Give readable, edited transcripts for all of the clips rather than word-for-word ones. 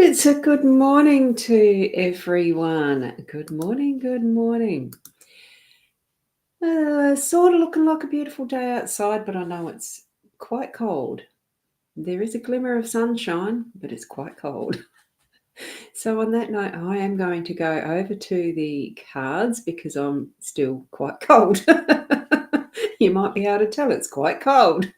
It's a good morning to everyone. Good morning, good morning. Sort of looking like a beautiful day outside, but I know it's quite cold. There is a glimmer of sunshine, but it's quite cold. So on that note, I am going to go over to the cards because I'm still quite cold. You might be able to tell it's quite cold.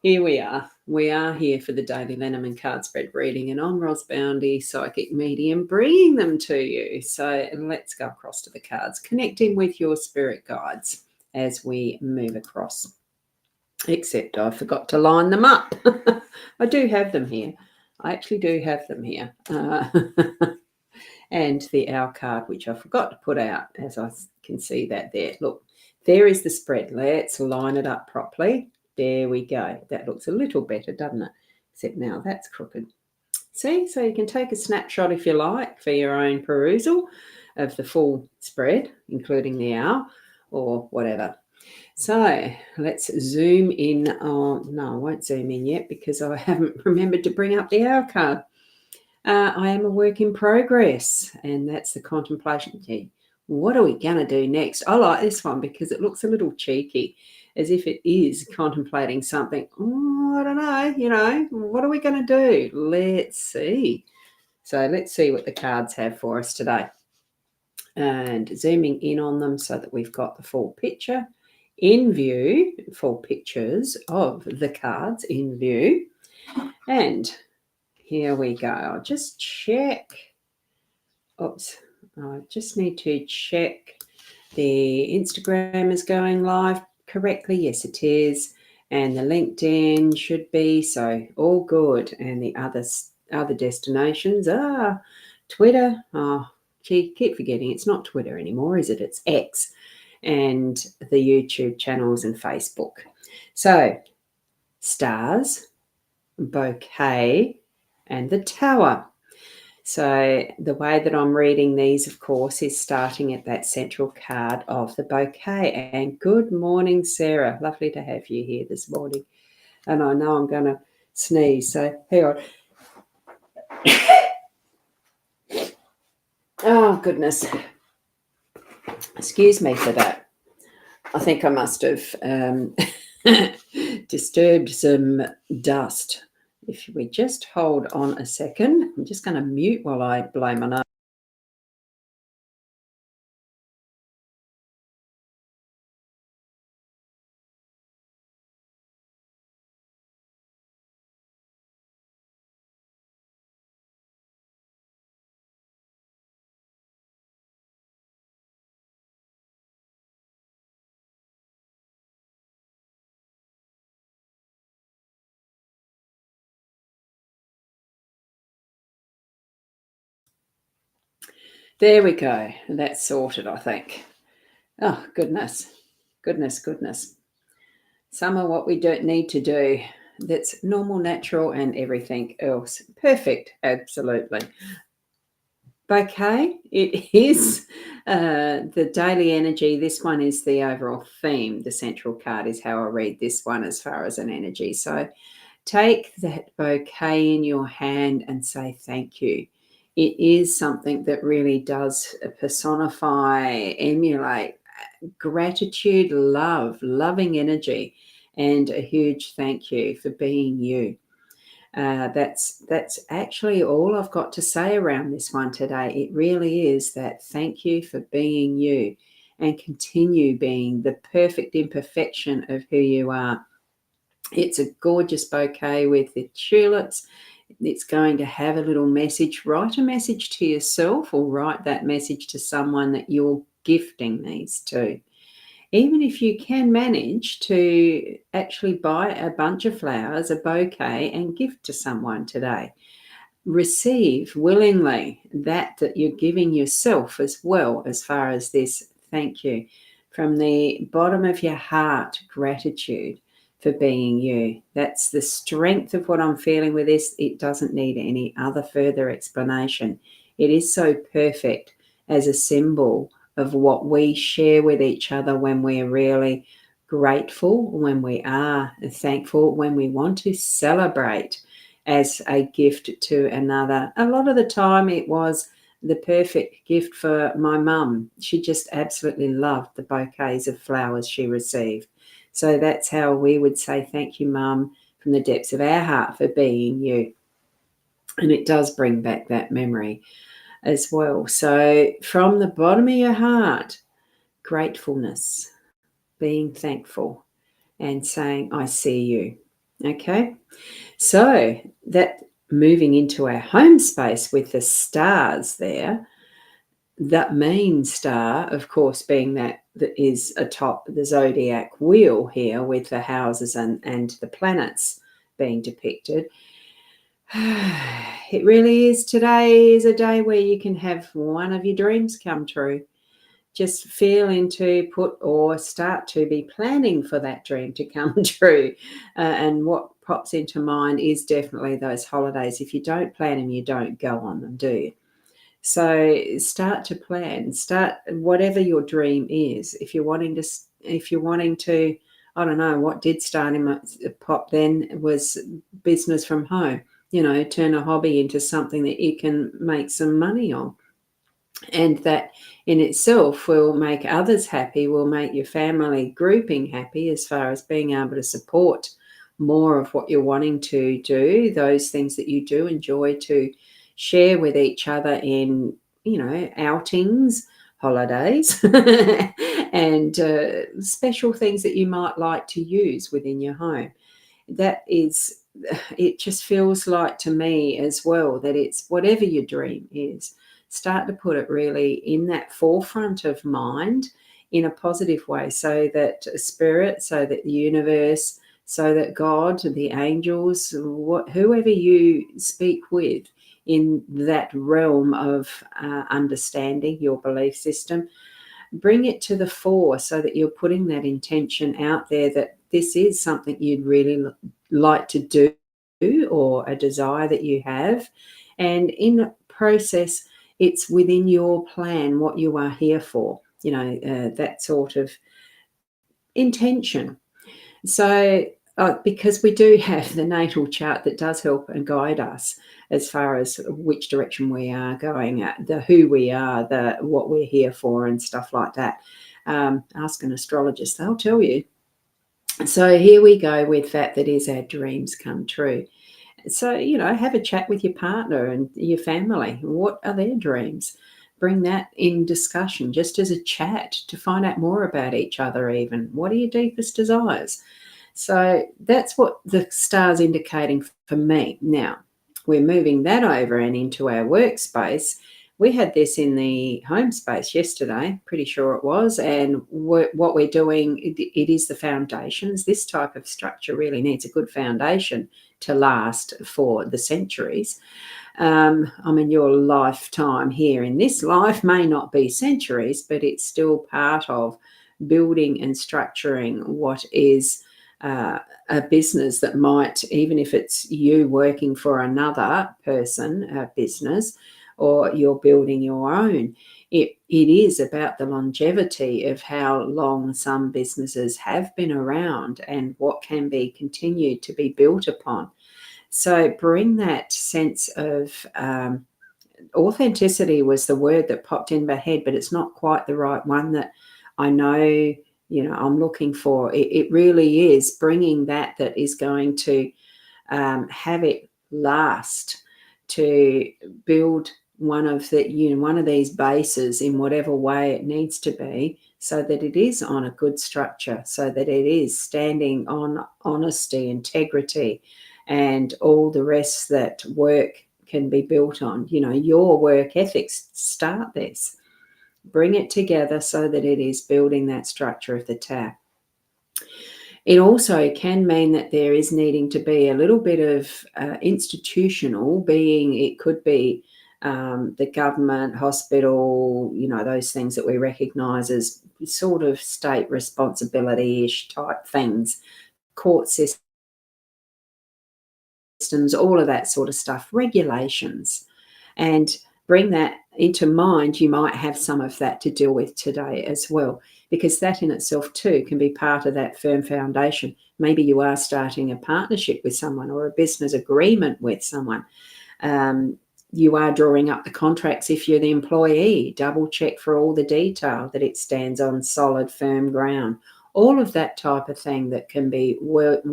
Here we are. We are here for the daily Lenormand card spread reading, and I'm Boundy, psychic medium, bringing them to you. So let's go across to the cards, connecting with your spirit guides as we move across. Except I forgot to line them up. I do have them here. I actually do have them here. And the Owl card, which I forgot to put out, as I can see that there. Look, there is the spread. Let's line it up properly. There we go. That looks a little better, doesn't it? Except now that's crooked. See? So you can take a snapshot if you like for your own perusal of the full spread, including the owl or whatever. So let's zoom in. Oh, no, I won't zoom in yet because I haven't remembered to bring up the owl card. I am a work in progress, and that's the contemplation key. What are we going to do next? I like this one because it looks a little cheeky, as if it is contemplating something. Oh, I don't know, what are we going to do? Let's see. So let's see what the cards have for us today. And zooming in on them so that we've got the full picture in view, full pictures of the cards in view. And here we go. I'll just check. Oops. I just need to check the Instagram is going live correctly. Yes, it is. And the LinkedIn should be. So all good. And the other destinations are Twitter. Oh, gee, keep forgetting it's not Twitter anymore, is it? It's X. And the YouTube channels and Facebook. So stars, bouquet, and the tower. So the way that I'm reading these, of course, is starting at that central card of the bouquet. And good morning, Sarah. Lovely to have you here this morning. And I know I'm going to sneeze, so hang on. Oh, goodness. Excuse me for that. I think I must have disturbed some dust. If we just hold on a second, I'm just going to mute while I blow my nose. There we go. That's sorted, I think. Oh, goodness. Goodness. Some of what we don't need to do. That's normal, natural, and everything else. Perfect. Absolutely. Bouquet, it is the daily energy. This one is the overall theme. The central card is how I read this one as far as an energy. So take that bouquet in your hand and say thank you. It is something that really does personify, emulate gratitude, loving energy, and a huge thank you for being you. That's actually all I've got to say around this one today. It really is that thank you for being you and continue being the perfect imperfection of who you are. It's a gorgeous bouquet with the tulips. It's going to have a little message. Write a message to yourself or write that message to someone that you're gifting these to. Even if you can manage to actually buy a bunch of flowers, a bouquet, and gift to someone today. Receive willingly that you're giving yourself as well, as far as this thank you. From the bottom of your heart, gratitude for being you. That's the strength of what I'm feeling with this. It doesn't need any other further explanation. It is so perfect as a symbol of what we share with each other when we're really grateful, when we are thankful, when we want to celebrate as a gift to another. A lot of the time it was the perfect gift for my mum. She just absolutely loved the bouquets of flowers she received. So that's how we would say, thank you, Mum, from the depths of our heart for being you. And it does bring back that memory as well. So from the bottom of your heart, gratefulness, being thankful and saying, I see you. Okay. So that moving into our home space with the stars there, that main star, of course, being that is atop the zodiac wheel here with the houses and the planets being depicted. It really is. Today is a day where you can have one of your dreams come true. Just feel into put or start to be planning for that dream to come true. And what pops into mind is definitely those holidays. If you don't plan them, you don't go on them, do you? So start to plan. Start whatever your dream is. If you're wanting to, I don't know what did start in my pop then was business from home. Turn a hobby into something that you can make some money on. And that in itself will make others happy, will make your family grouping happy as far as being able to support more of what you're wanting to do, those things that you do enjoy to share with each other in, outings, holidays, and special things that you might like to use within your home. It just feels like to me as well that it's whatever your dream is, start to put it really in that forefront of mind in a positive way, so that spirit, so that the universe, so that God, the angels, whoever you speak with in that realm of understanding your belief system, bring it to the fore so that you're putting that intention out there that this is something you'd really like to do or a desire that you have. And in the process, it's within your plan what you are here for, that sort of intention. So because we do have the natal chart that does help and guide us as far as which direction we are going at, the who we are, the what we're here for and stuff like that. Ask an astrologist, they'll tell you. So here we go with that is our dreams come true. So, have a chat with your partner and your family. What are their dreams? Bring that in discussion just as a chat to find out more about each other even. What are your deepest desires? So that's what the star's indicating for me. Now, we're moving that over and into our workspace. We had this in the home space yesterday, pretty sure it was, and what we're doing, it is the foundations. This type of structure really needs a good foundation to last for the centuries. Your lifetime here in this life may not be centuries, but it's still part of building and structuring what is a business that might, even if it's you working for another person, a business, or you're building your own, it is about the longevity of how long some businesses have been around and what can be continued to be built upon. So bring that sense of authenticity was the word that popped in my head, but it's not quite the right one that I know, I'm looking for. It really is bringing that is going to have it last, to build one of these bases in whatever way it needs to be, so that it is on a good structure, so that it is standing on honesty, integrity, and all the rest that work can be built on. Your work ethics start this. Bring it together so that it is building that structure of the tower. It also can mean that there is needing to be a little bit of institutional, it could be the government, hospital, those things that we recognise as sort of state responsibility-ish type things, court systems, all of that sort of stuff, regulations. And bring that into mind, you might have some of that to deal with today as well, because that in itself too can be part of that firm foundation. Maybe you are starting a partnership with someone or a business agreement with someone. You are drawing up the contracts if you're the employee. Double check for all the detail that it stands on solid, firm ground. All of that type of thing that can be weaved.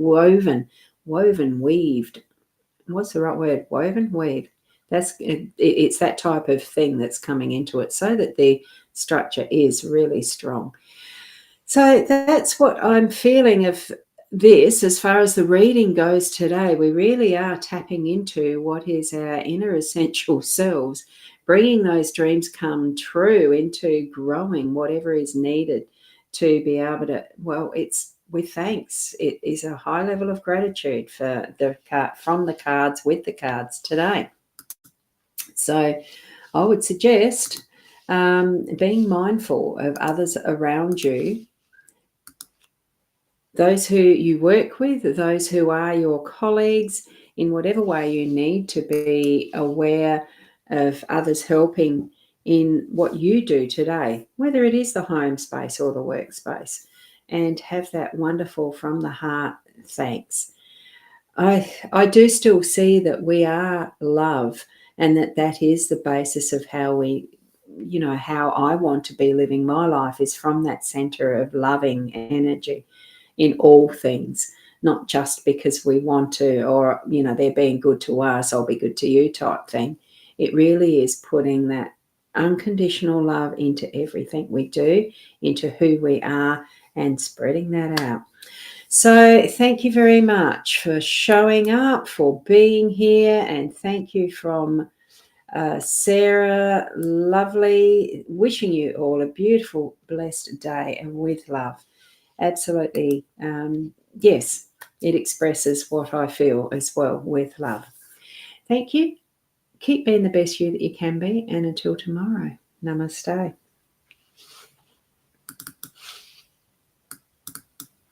What's the right word? Woven, weave. It's that type of thing that's coming into it, so that the structure is really strong. So that's what I'm feeling of this. As far as the reading goes today, we really are tapping into what is our inner essential selves, bringing those dreams come true into growing whatever is needed to be able to, well, it's with thanks. It is a high level of gratitude for from the cards, with the cards today. So I would suggest being mindful of others around you, those who you work with, those who are your colleagues, in whatever way you need to be aware of others helping in what you do today, whether it is the home space or the workspace, and have that wonderful from the heart thanks. I do still see that we are love, and that is the basis of how how I want to be living my life, is from that center of loving energy in all things, not just because we want to, or, they're being good to us, I'll be good to you type thing. It really is putting that unconditional love into everything we do, into who we are, and spreading that out. So thank you very much for showing up, for being here, and thank you from Sarah, lovely, wishing you all a beautiful, blessed day, and with love. Absolutely. Yes, it expresses what I feel as well, with love. Thank you. Keep being the best you that you can be, and until tomorrow, namaste.